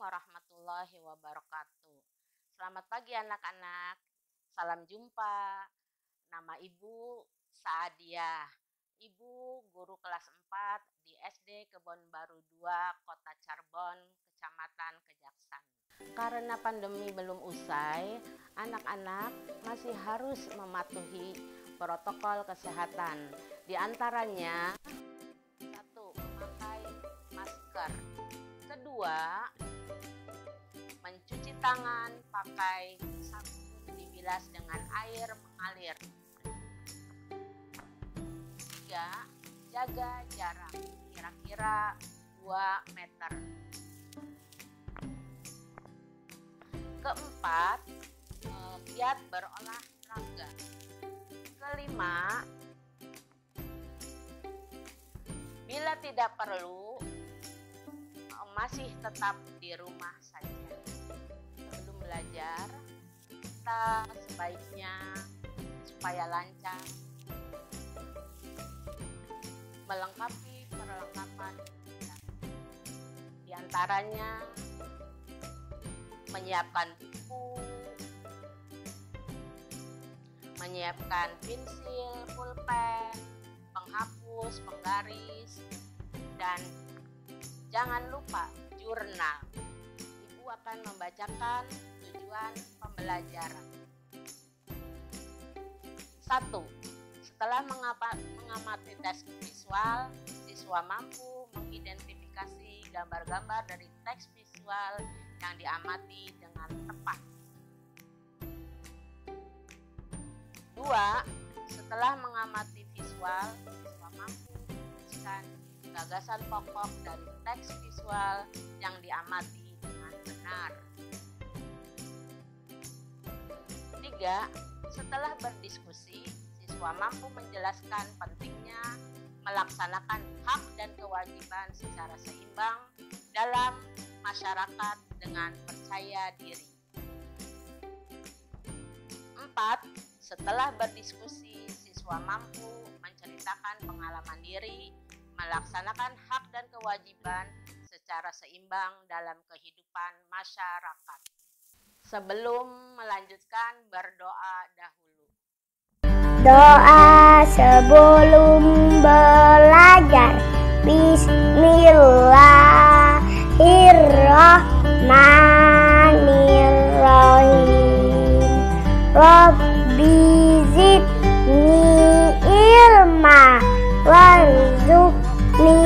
warahmatullahi wabarakatuh. Selamat pagi anak-anak. Salam jumpa. Nama Ibu Saadia. Ibu guru kelas 4 di SD Kebon Baru 2, Kota Cirebon, Kecamatan Kejaksan. Karena pandemi belum usai, anak-anak masih harus mematuhi protokol kesehatan. Di antaranya, 1. Memakai masker. Kedua, mencuci tangan pakai sabun dibilas dengan air mengalir. 3. Jaga jarak kira-kira 2 meter. Keempat, giat berolahraga. Kelima, bila tidak perlu, masih tetap di rumah saja. Sebelum belajar, kita sebaiknya supaya lancar melengkapi perlengkapan di antaranya menyiapkan buku, menyiapkan pensil, pulpen, penghapus, penggaris, dan jangan lupa jurnal. Ibu akan membacakan tujuan pembelajaran. 1. Setelah mengamati teks visual, siswa mampu mengidentifikasi gambar-gambar dari teks visual yang diamati dengan tepat. 2. Setelah mengamati visual, siswa mampu menuliskan gagasan pokok dari teks visual yang diamati dengan benar. 3. Setelah berdiskusi, siswa mampu menjelaskan pentingnya melaksanakan hak dan kewajiban secara seimbang dalam masyarakat dengan percaya diri. 4. Setelah berdiskusi, siswa mampu menceritakan pengalaman diri melaksanakan hak dan kewajiban secara seimbang dalam kehidupan masyarakat. Sebelum melanjutkan, berdoa dahulu. Doa sebelum belajar. Bismillahirrahmanirrahim. Rabbi zidni ilma warzuqni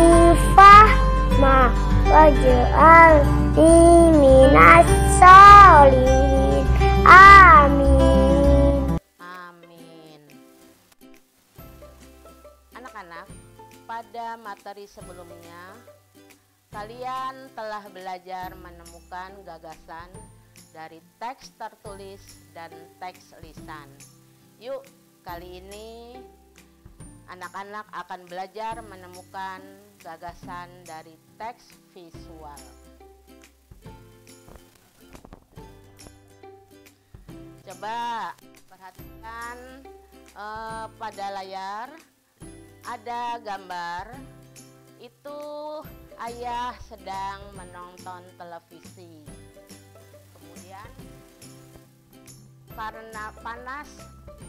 fahma waj'alni minas sholihin. Amin. Anak-anak, pada materi sebelumnya kalian telah belajar menemukan gagasan dari teks tertulis dan teks lisan. Yuk, kali ini anak-anak akan belajar menemukan gagasan dari teks visual. Coba perhatikan pada layar ada gambar. Itu ayah sedang menonton televisi. Kemudian karena panas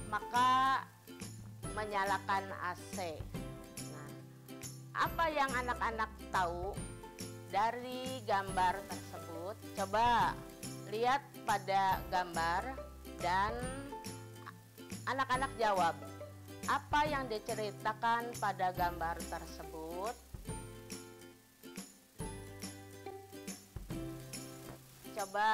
maka menyalakan AC. Nah, apa yang anak-anak tahu dari gambar tersebut? Coba lihat pada gambar dan anak-anak jawab. Apa yang diceritakan pada gambar tersebut? Coba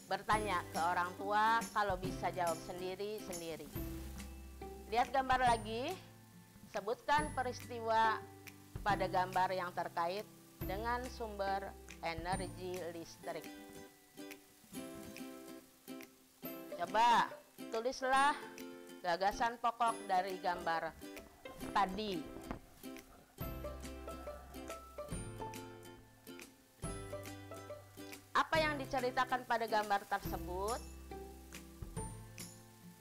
bertanya ke orang tua, kalau bisa jawab sendiri-sendiri. Lihat gambar lagi, sebutkan peristiwa pada gambar yang terkait dengan sumber energi listrik. Coba tulislah gagasan pokok dari gambar tadi. Apa yang diceritakan pada gambar tersebut?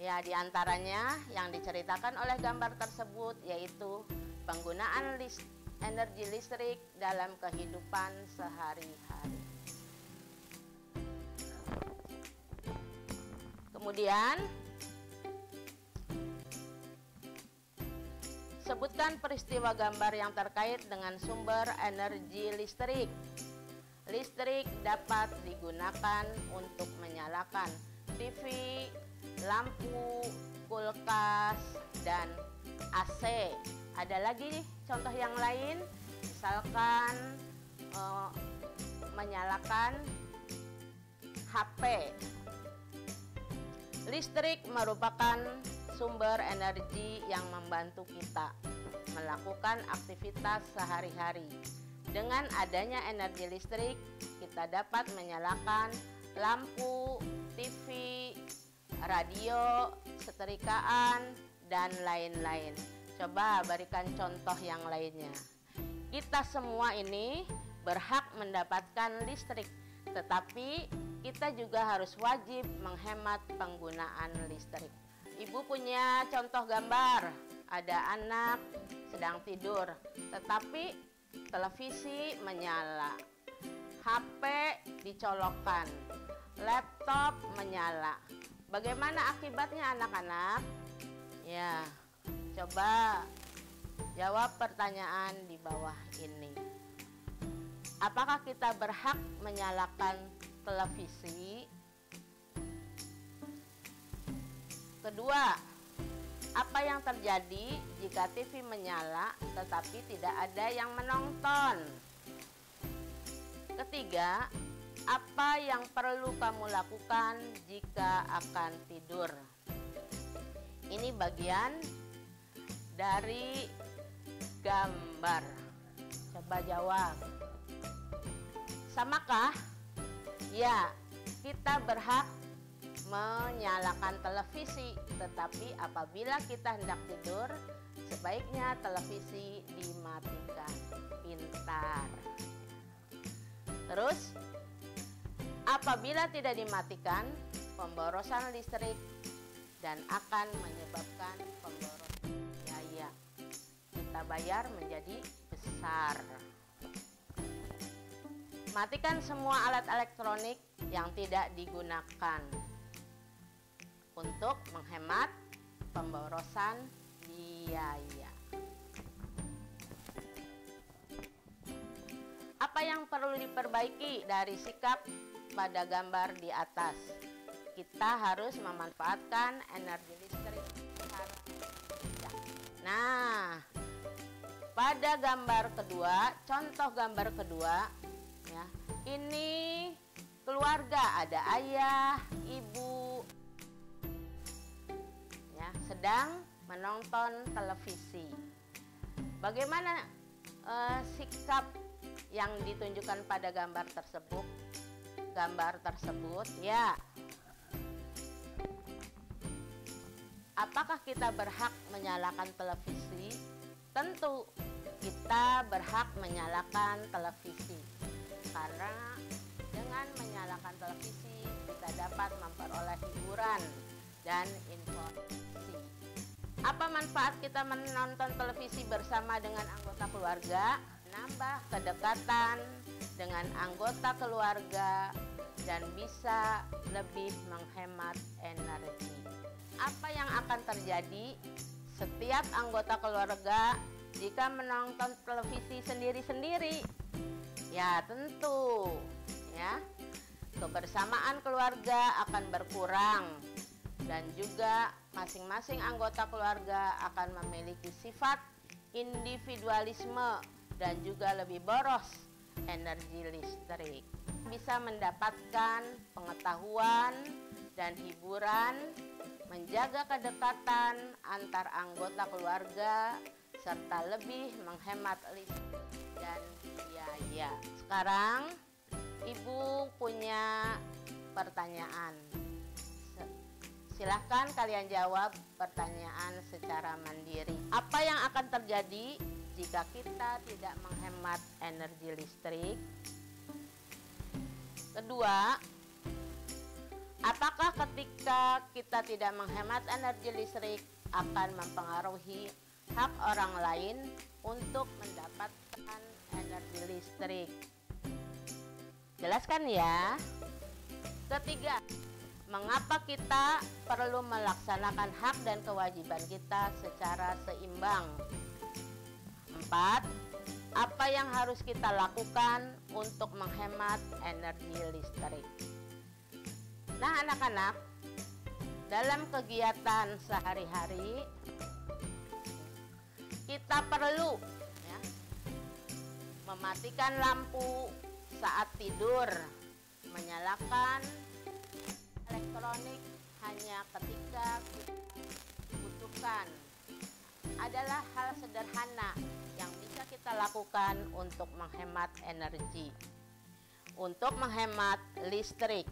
Ya, diantaranya yang diceritakan oleh gambar tersebut yaitu penggunaan energi listrik dalam kehidupan sehari-hari. Kemudian, sebutkan peristiwa gambar yang terkait dengan sumber energi listrik. Listrik dapat digunakan untuk menyalakan TV, lampu, kulkas, dan AC. Ada lagi contoh yang lain, misalkan menyalakan HP. Listrik merupakan sumber energi yang membantu kita melakukan aktivitas sehari-hari. Dengan adanya energi listrik, kita dapat menyalakan lampu, TV, radio, setrikaan, dan lain-lain. Coba berikan contoh yang lainnya. Kita semua ini berhak mendapatkan listrik, tetapi kita juga harus wajib menghemat penggunaan listrik. Ibu punya contoh gambar, ada anak sedang tidur, tetapi televisi menyala, HP dicolokkan, laptop menyala. Bagaimana akibatnya anak-anak? Ya, coba jawab pertanyaan di bawah ini. Apakah kita berhak menyalakan televisi? Kedua, apa yang terjadi jika TV menyala tetapi tidak ada yang menonton? Ketiga, apa yang perlu kamu lakukan jika akan tidur? Ini bagian dari gambar. Coba jawab. Samakah? Ya, kita berhak menyalakan televisi, tetapi apabila kita hendak tidur, sebaiknya televisi dimatikan. Pintar. Terus, apabila tidak dimatikan, pemborosan listrik dan akan menyebabkan pemborosan biaya. Kita bayar menjadi besar. Matikan semua alat elektronik yang tidak digunakan untuk menghemat pemborosan biaya. Apa yang perlu diperbaiki dari sikap pada gambar di atas? Kita harus memanfaatkan energi listrik. Nah, pada gambar kedua, contoh gambar kedua, ya, ini keluarga, ada ayah, ibu, ya, sedang menonton televisi. Bagaimana sikap yang ditunjukkan pada gambar tersebut? Ya, apakah kita berhak menyalakan televisi? Tentu kita berhak menyalakan televisi, karena dengan menyalakan televisi kita dapat memperoleh hiburan dan informasi. Apa manfaat kita menonton televisi bersama dengan anggota keluarga? Nambah kedekatan dengan anggota keluarga dan bisa lebih menghemat energi. Apa yang akan terjadi setiap anggota keluarga jika menonton televisi sendiri-sendiri? Ya, tentu ya, kebersamaan keluarga akan berkurang dan juga masing-masing anggota keluarga akan memiliki sifat individualisme dan juga lebih boros energi listrik. Bisa mendapatkan pengetahuan dan hiburan, menjaga kedekatan antar anggota keluarga, serta lebih menghemat listrik dan biaya. Sekarang Ibu punya pertanyaan. Silahkan kalian jawab pertanyaan secara mandiri. Apa yang akan terjadi jika kita tidak menghemat energi listrik? Kedua, apakah ketika kita tidak menghemat energi listrik akan mempengaruhi hak orang lain untuk mendapatkan energi listrik. Jelaskan ya. Ketiga, mengapa kita perlu melaksanakan hak dan kewajiban kita secara seimbang? 4. Apa yang harus kita lakukan untuk menghemat energi listrik? Nah, anak-anak, dalam kegiatan sehari-hari kita perlu ya, mematikan lampu saat tidur, menyalakan elektronik hanya ketika dibutuhkan. Adalah hal sederhana yang bisa kita lakukan untuk menghemat energi, untuk menghemat listrik.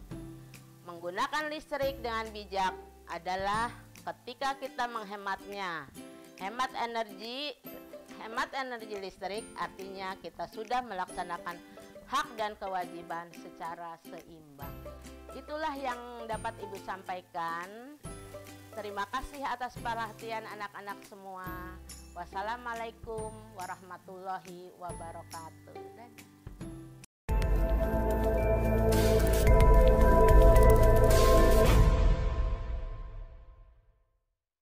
Menggunakan listrik dengan bijak adalah ketika kita menghematnya. Hemat energi listrik artinya kita sudah melaksanakan hak dan kewajiban secara seimbang. Itulah yang dapat Ibu sampaikan. Terima kasih atas perhatian anak-anak semua. Wassalamualaikum warahmatullahi wabarakatuh.